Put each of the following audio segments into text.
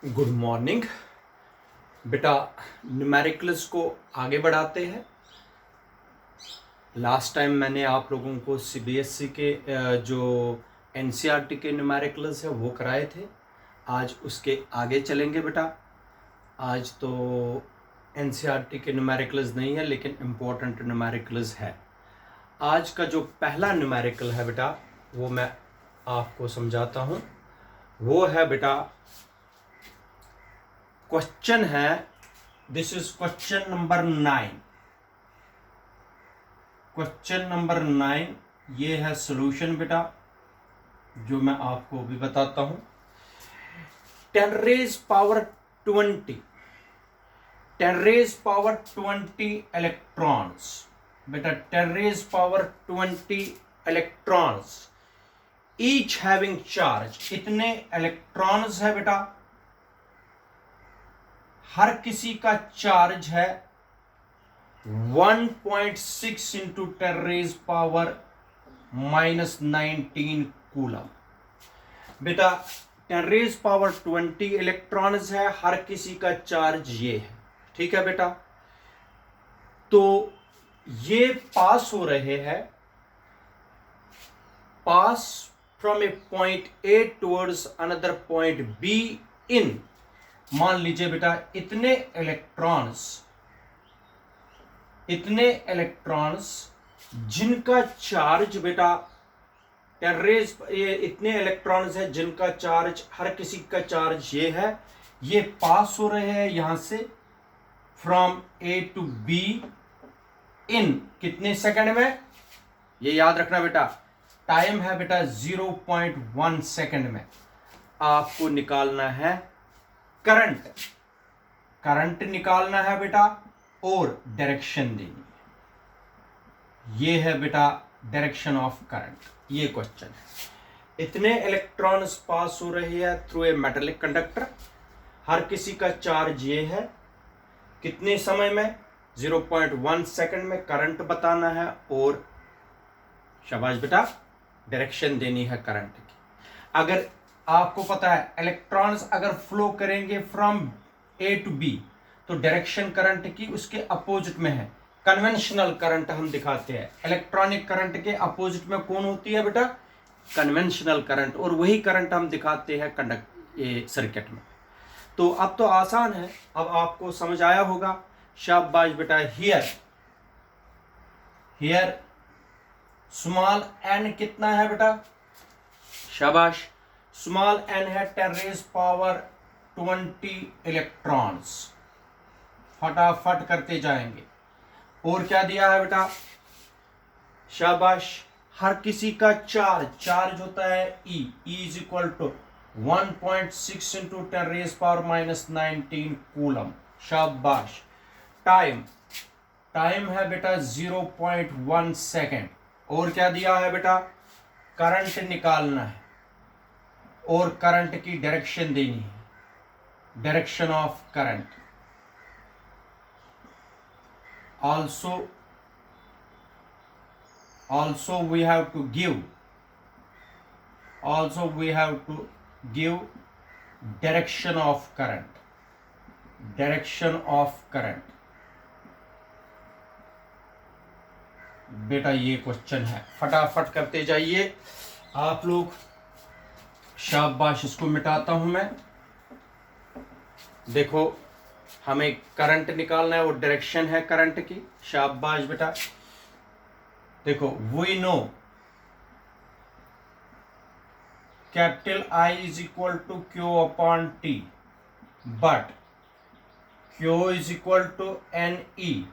Good morning बेटा। Numericals को आगे बढ़ाते हैं। लास्ट टाइम मैंने आप लोगों को सीबीएसई के जो एनसीईआरटी के न्यूमेरिकल्स है वो कराए थे। आज उसके आगे चलेंगे बेटा। आज तो एनसीईआरटी के न्यूमेरिकल्स नहीं है लेकिन इम्पोर्टेंट न्यूमेरिकल्स है। आज का जो पहला न्यूमेरिकल है बेटा वो मैं आपको समझाता हूँ। वो है बेटा, क्वेश्चन है, this is question number 9। Question number 9 ये है सॉल्यूशन बेटा, जो मैं आपको भी बताता हूं। 10 रेज पावर 20, 10 रेज पावर 20 इलेक्ट्रॉन्स बेटा, 10 raise power 20 electrons each having charge. इतने इलेक्ट्रॉन्स है बेटा, हर किसी का चार्ज है 1.6 इंटू 10 रेज पावर -19 कूलम। बेटा 10 रेज पावर 20 इलेक्ट्रॉन्स है, हर किसी का चार्ज ये है। ठीक है बेटा, तो ये पास हो रहे हैं, pass from a point A towards another point B in, मान लीजिए बेटा इतने इलेक्ट्रॉन्स जिनका चार्ज बेटा 10 रेज, ये इतने इलेक्ट्रॉन्स है जिनका चार्ज, हर किसी का चार्ज ये है, ये पास हो रहे हैं यहां से from A to B in कितने सेकंड में, ये याद रखना बेटा। टाइम है बेटा 0.1 सेकंड में। आपको निकालना है करंट निकालना है बेटा और डायरेक्शन देनी है। ये है बेटा डायरेक्शन ऑफ करंट, ये क्वेश्चन है। इतने इलेक्ट्रॉन्स पास हो रहे हैं थ्रू ए मेटेलिक कंडक्टर, हर किसी का चार्ज ये है, कितने समय में, 0.1 सेकंड में करंट बताना है और शाबाश बेटा डायरेक्शन देनी है करंट की। अगर आपको पता है इलेक्ट्रॉन्स अगर फ्लो करेंगे फ्रॉम ए टू बी तो डायरेक्शन करंट की उसके अपोजिट में है। कन्वेंशनल करंट हम दिखाते हैं, इलेक्ट्रॉनिक करंट के अपोजिट में कौन होती है बेटा, कन्वेंशनल करंट, और वही करंट हम दिखाते हैं सर्किट में। तो अब तो आसान है, अब आपको समझ आया होगा। शाबाश बेटा। हियर स्मॉल एन कितना है बेटा, शाबाश, स्मॉल एन है 10 रेज पावर 20 इलेक्ट्रॉन्स। फटाफट करते जाएंगे। और क्या दिया है बेटा, शाबाश, हर किसी का चार्ज होता है E is equal to 1.6 into 10 raise power -19 coulomb. शाबाश। टाइम है बेटा 0.1 सेकेंड। और क्या दिया है बेटा, करंट निकालना है और करंट की डायरेक्शन देनी है, direction of current. also we have to give direction of current। बेटा ये क्वेश्चन है, फटाफट करते जाइए आप लोग। शाबाश, इसको मिटाता हूं मैं। देखो हमें करंट निकालना है और डायरेक्शन है करंट की। शाबाश बेटा। देखो we know capital I is equal to Q upon T, but Q is equal to NE,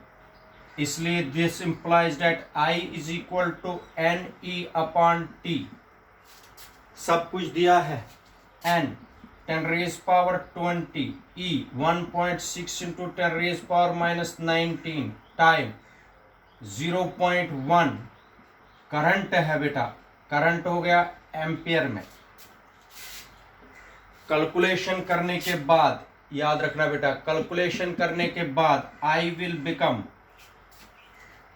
इसलिए this implies that I is equal to NE upon T। सब कुछ दिया है। N 10 raise power 20, E 1.6 into 10 raise power -19, time 0.1, current है बेटा, current हो गया ampere में। कैलकुलेशन करने के बाद, याद रखना बेटा, कैलकुलेशन करने के बाद I will become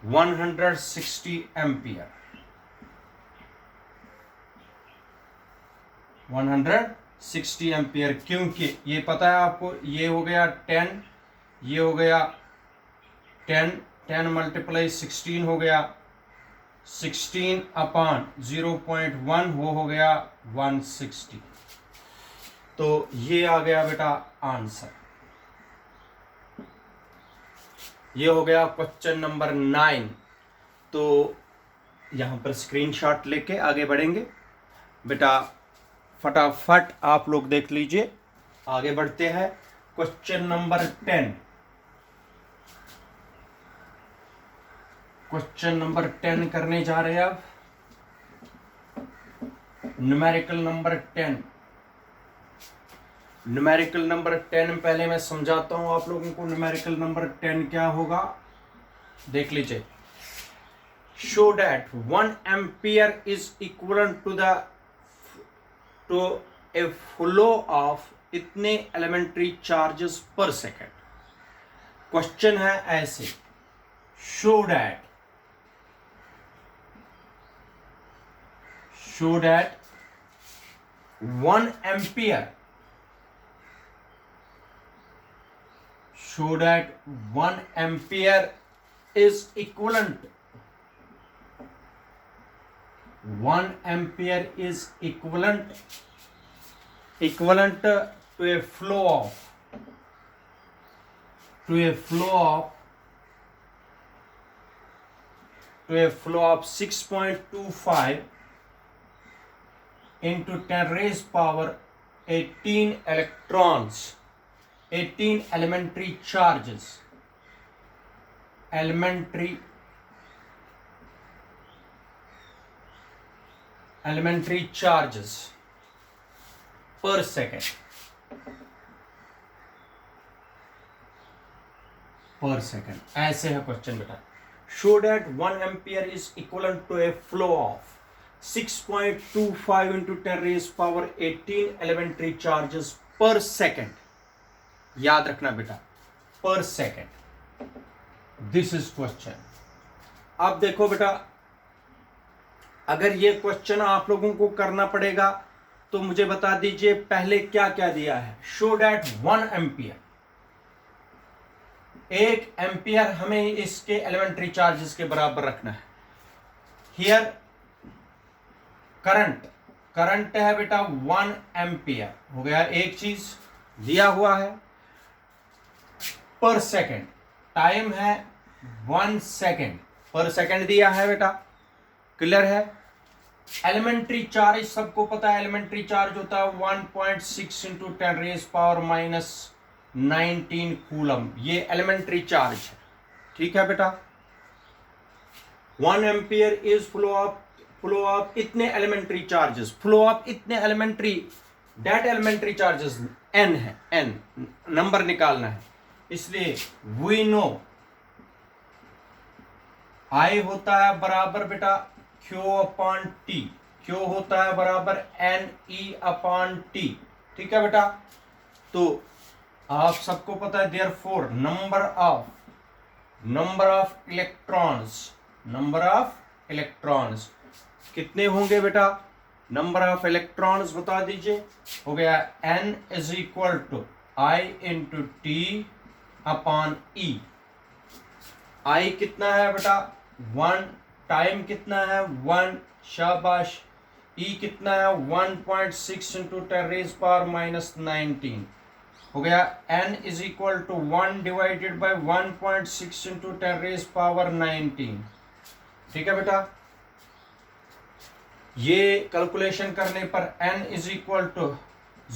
160 ampere, 160 60 ampere, क्योंकि ये पता है आपको, ये हो गया 10, ये हो गया 10, 10 मल्टीप्लाई 16 हो गया 16 अपॉन 0.1, वो हो गया 160। तो ये आ गया बेटा आंसर। ये हो गया क्वेश्चन नंबर 9। तो यहां पर स्क्रीनशॉट लेके आगे बढ़ेंगे बेटा, फटाफट आप लोग देख लीजिए। आगे बढ़ते हैं क्वेश्चन नंबर 10। क्वेश्चन नंबर 10 करने जा रहे हैं अब। Numerical number 10। न्यूमेरिकल नंबर 10 पहले मैं समझाता हूं आप लोगों को। न्यूमेरिकल नंबर 10 क्या होगा, देख लीजिए। Show that 1 ampere is equivalent to a flow of इतने elementary charges per second. Question है ऐसे, show that 1 ampere, show that 1 ampere is equivalent, 1 ampere is equivalent to a flow of 6.25 into 10 raised power 18 electrons, 18 elementary charges, elementary charges per second, ऐसे है question बेटा। Show that 1 ampere is equivalent to a flow of 6.25 into 10 raised power 18 elementary charges per second। याद रखना बेटा, पर second. This is question. अब देखो बेटा, अगर ये क्वेश्चन आप लोगों को करना पड़ेगा तो मुझे बता दीजिए पहले क्या क्या दिया है। शो डैट 1 एम्पियर, 1 एम्पियर हमें इसके एलिमेंट्री चार्जेस के बराबर रखना है। हियर करंट है बेटा 1 एम्पियर, हो गया एक चीज दिया हुआ है। पर सेकेंड टाइम है 1 सेकेंड, पर सेकेंड दिया है बेटा, क्लियर है। एलिमेंट्री चार्ज सबको पता है, एलिमेंट्री चार्ज होता है 1.6 इंटू 10 रेज पावर -19 कूलम। ये एलिमेंट्री चार्ज है, ठीक है बेटा। 1 एम्पियर इज फ्लो ऑफ इतने एलिमेंट्री चार्जेस, फ्लो ऑफ इतने elementary, that elementary charges n है, n नंबर निकालना है। इसलिए वी नो I होता है बराबर बेटा Q अपॉन T, Q होता है बराबर NE अपॉन T, ठीक है बेटा। तो आप सबको पता है देयरफॉर नंबर ऑफ इलेक्ट्रॉन्स कितने होंगे बेटा, नंबर ऑफ इलेक्ट्रॉन्स बता दीजिए। हो गया N is equal to I into T upon E। I कितना है बेटा 1, टाइम कितना है 1, शाबाश। E कितना है 1.6 इंटू 10 रेज पावर -19, हो गया N is equal to 1 divided by 1.6 into 10 raise power 19, ठीक है बेटा। ये कैलकुलेशन करने पर N is equal to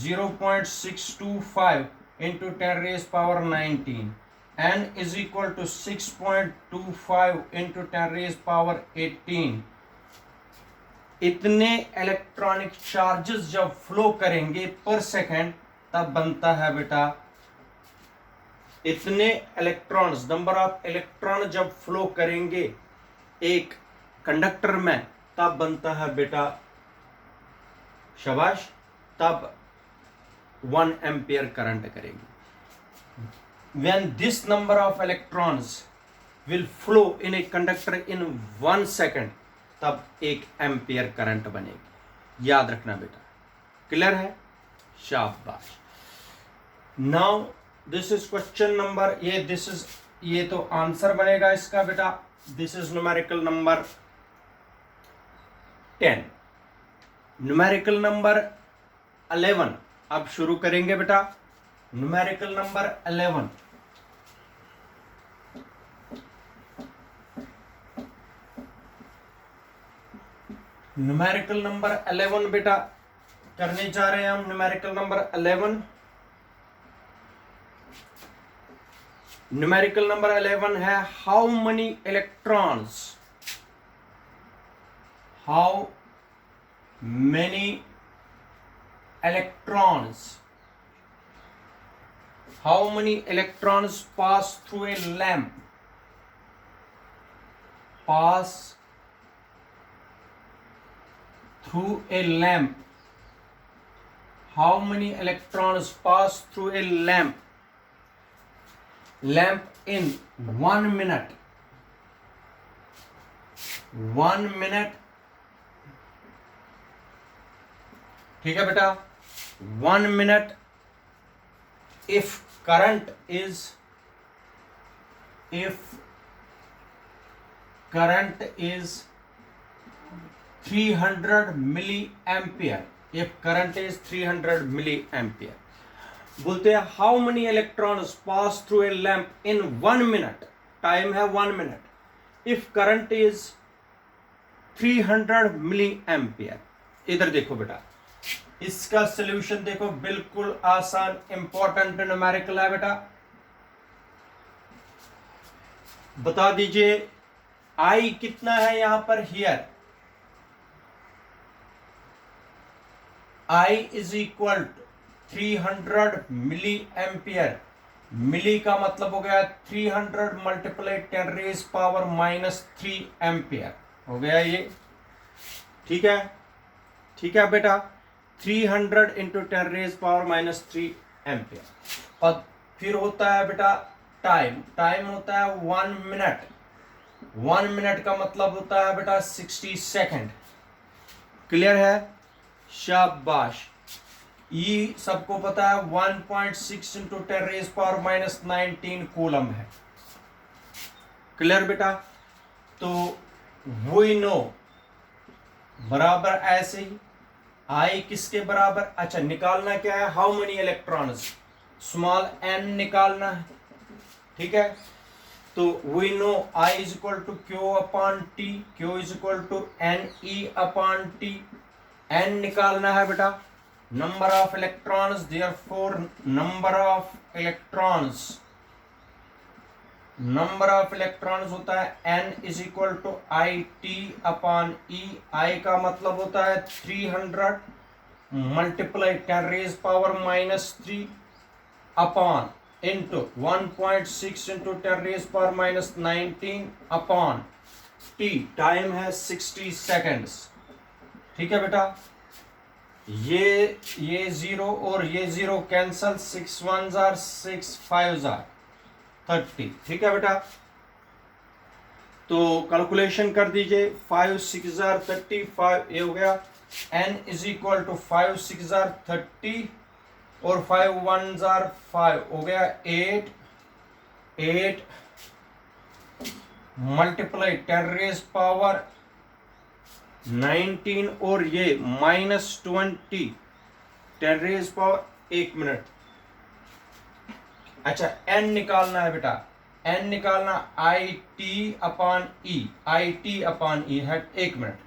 0.625 into 10 raise power 19, N is equal to 6.25 into 10 raise power 18। इतने इलेक्ट्रॉनिक चार्जेस जब फ्लो करेंगे पर सेकेंड, तब बनता है बेटा इतने इलेक्ट्रॉन्स, नंबर ऑफ इलेक्ट्रॉन जब फ्लो करेंगे एक कंडक्टर में, तब बनता है बेटा शाबाश, तब 1 एम्पियर करंट करेंगे। When this number of electrons will flow in a conductor in 1 second, तब 1 एम्पियर करंट बनेगी। याद रखना बेटा, क्लियर है। शाबाश। Now this is question number, ये तो आंसर बनेगा इसका बेटा। This is numerical number 10। Numerical number 11 अब शुरू करेंगे बेटा। न्यूमेरिकल नंबर 11, न्यूमेरिकल नंबर 11 बेटा करने जा रहे हैं हम। न्यूमेरिकल नंबर 11, न्यूमेरिकल नंबर 11 है how many electrons, how many electrons, how many electrons pass through a lamp, pass through a lamp, how many electrons pass through a lamp in 1 minute, 1 minute, ठीक है बेटा। 1 minute if current is 300 milliampere, if current is 300 milliampere, बोलते हैं how many electrons pass through a lamp in 1 minute, time है 1 minute, if current is 300 milliampere। इधर देखो बेटा, इसका सॉल्यूशन देखो, बिल्कुल आसान इंपॉर्टेंट न्यूमेरिकल है बेटा। बता दीजिए आई कितना है यहां पर, here I is equal to 300 milli ampere. Milli का मतलब हो गया 300 मल्टीप्लाई 10 रेज पावर -3 एम्पियर हो गया ये, ठीक है, ठीक है बेटा। 300 इंटू 10 रेज पावर -3 एम्पियर। और फिर होता है बेटा टाइम, टाइम होता है 1 मिनट। 1 मिनट का मतलब होता है बेटा 60 सेकंड। क्लियर है, शाबाश। ई सबको पता है 1.6 इंटू 10 रेज पावर -19 कूलम है। क्लियर बेटा। तो वी नो बराबर ऐसे ही आई किसके बराबर, अच्छा निकालना क्या है, how many electrons, small n निकालना है, ठीक है। तो we know I is equal to q upon t, q is equal to n e upon t. N निकालना है बेटा, number of electrons, therefore number of electrons, number of electrons होता है n is equal to I t upon e. I का मतलब होता है 300 multiply 10 raise power -3 upon into 1.6 into 10 raise power -19 upon T, time है 60 सेकेंड्स, ठीक है बेटा। ये 0 और ये 0 cancel, 6 1s are 6 5s are 30, ठीक है बेटा। तो कैलकुलेशन कर दीजिए, 5 6s are 35, ये हो गया। n is equal to 5 6s are 30 और 5 1s are 5, हो गया 8 मल्टीप्लाई 10 रेज पावर 19 और ये -20 10 रेज पावर 1 मिनट। अच्छा n निकालना है बेटा, n निकालना I t upon e, I t upon e है 1 मिनट।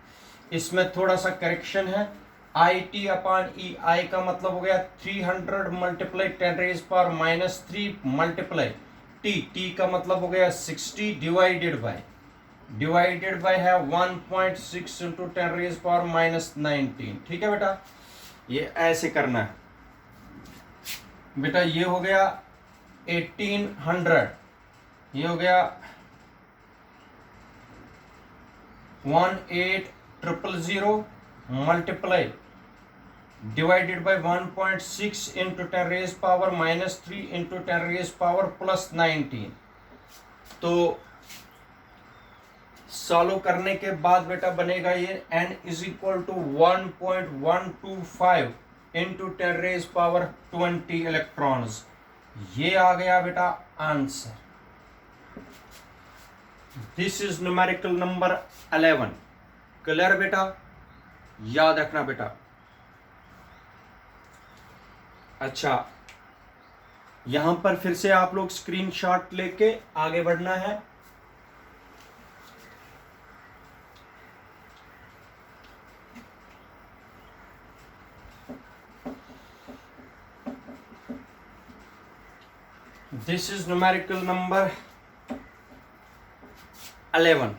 इसमें थोड़ा सा करेक्शन है, आई टी अपॉन ई, आई का मतलब हो गया 300 multiply 10 raise power -3 multiply T, T का मतलब हो गया 60 डिवाइडेड बाय है 1.6 इंटू 10 रेज पावर -19, ठीक है बेटा। ये ऐसे करना है बेटा। ये हो गया 1800, ये हो गया 18000 multiply divided by 1.6 into 10 raise power -3 into 10 raise power +19। तो सॉल्व करने के बाद बेटा बनेगा ये n is equal to 1.125 into 10⁻20 electrons. ये आ गया बेटा answer. This is numerical number 11। Clear बेटा, याद रखना बेटा। अच्छा, यहां पर फिर से आप लोग स्क्रीनशॉट लेके आगे बढ़ना है। This is numerical number 11।